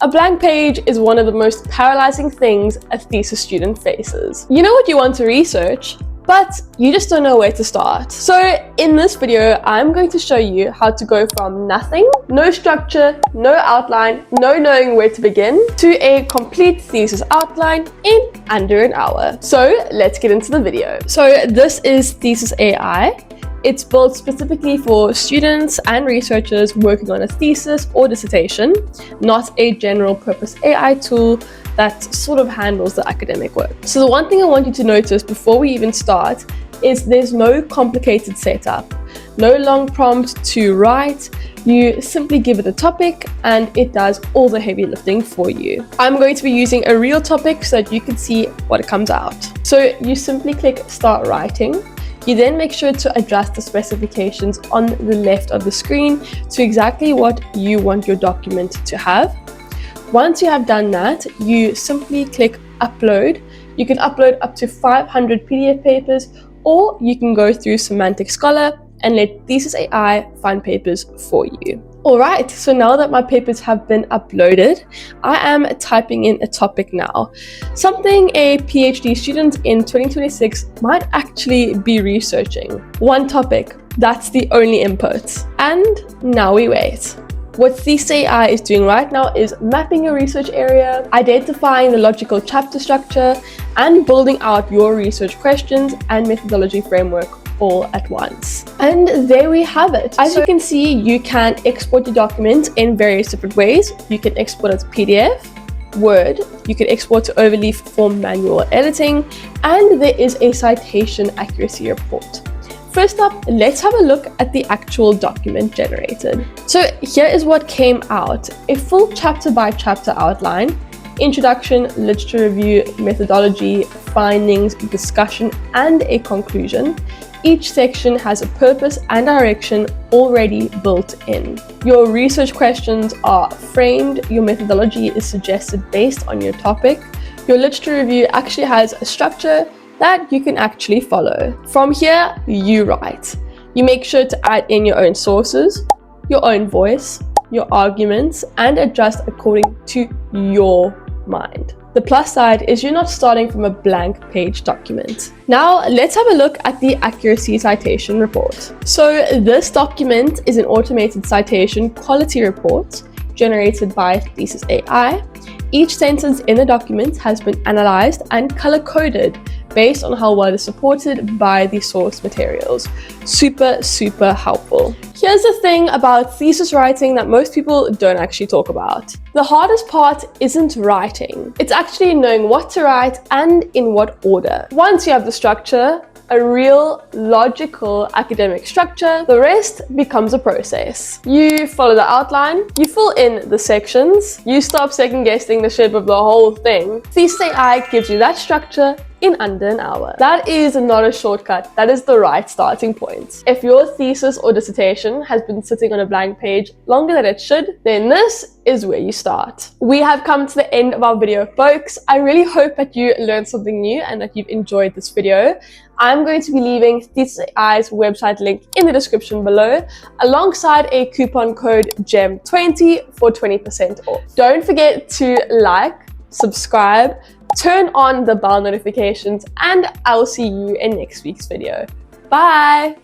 A blank page is one of the most paralyzing things a thesis student faces. You know what you want to research, but you just don't know where to start. So in this video, I'm going to show you how to go from nothing, no structure, no outline, no knowing where to begin, to a complete thesis outline in under an hour. So let's get into the video. So this is ThesisAI. It's built specifically for students and researchers working on a thesis or dissertation, not a general purpose AI tool that sort of handles the academic work. So the one thing I want you to notice before we even start is there's no complicated setup, no long prompt to write. You simply give it a topic and it does all the heavy lifting for you. I'm going to be using a real topic so that you can see what comes out. So you simply click start writing. You then make sure to adjust the specifications on the left of the screen to exactly what you want your document to have. Once you have done that, you simply click upload. You can upload up to 500 PDF papers, or you can go through Semantic Scholar and let ThesisAI find papers for you. Alright, so now that my papers have been uploaded, I am typing in a topic now. Something a PhD student in 2026 might actually be researching. One topic, that's the only input. And now we wait. What ThesisAI is doing right now is mapping your research area, identifying the logical chapter structure, and building out your research questions and methodology framework all at once. And there we have it. As you can see, you can export your document in various different ways. You can export as PDF, Word, you can export to overleaf for manual editing, and there is a citation accuracy report. First up, let's have a look at the actual document generated. So here is what came out: a full chapter by chapter outline, introduction, literature review, methodology, findings, discussion, and a conclusion. Each section has a purpose and direction already built in. Your research questions are framed, your methodology is suggested based on your topic. Your literature review actually has a structure that you can actually follow. From here, you write. You make sure to add in your own sources, your own voice, your arguments, and adjust according to your mind. The plus side is you're not starting from a blank page document. Now let's have a look at the accuracy citation report. So this document is an automated citation quality report generated by ThesisAI. Each sentence in the document has been analyzed and color-coded based on how well it is supported by the source materials. Super helpful. Here's the thing about thesis writing that most people don't actually talk about. The hardest part isn't writing. It's actually knowing what to write and in what order. Once you have the structure, a real logical academic structure, the rest becomes a process. You follow the outline, you fill in the sections, you stop second guessing the shape of the whole thing. ThesisAI gives you that structure in under an hour. That is not a shortcut, that is the right starting point. If your thesis or dissertation has been sitting on a blank page longer than it should, then this is where you start. We have come to the end of our video, folks. I really hope that you learned something new and that you've enjoyed this video. I'm going to be leaving ThesisAI's website link in the description below, alongside a coupon code GEM20 for 20% off. Don't forget to like, subscribe, turn on the bell notifications, and I'll see you in next week's video. Bye!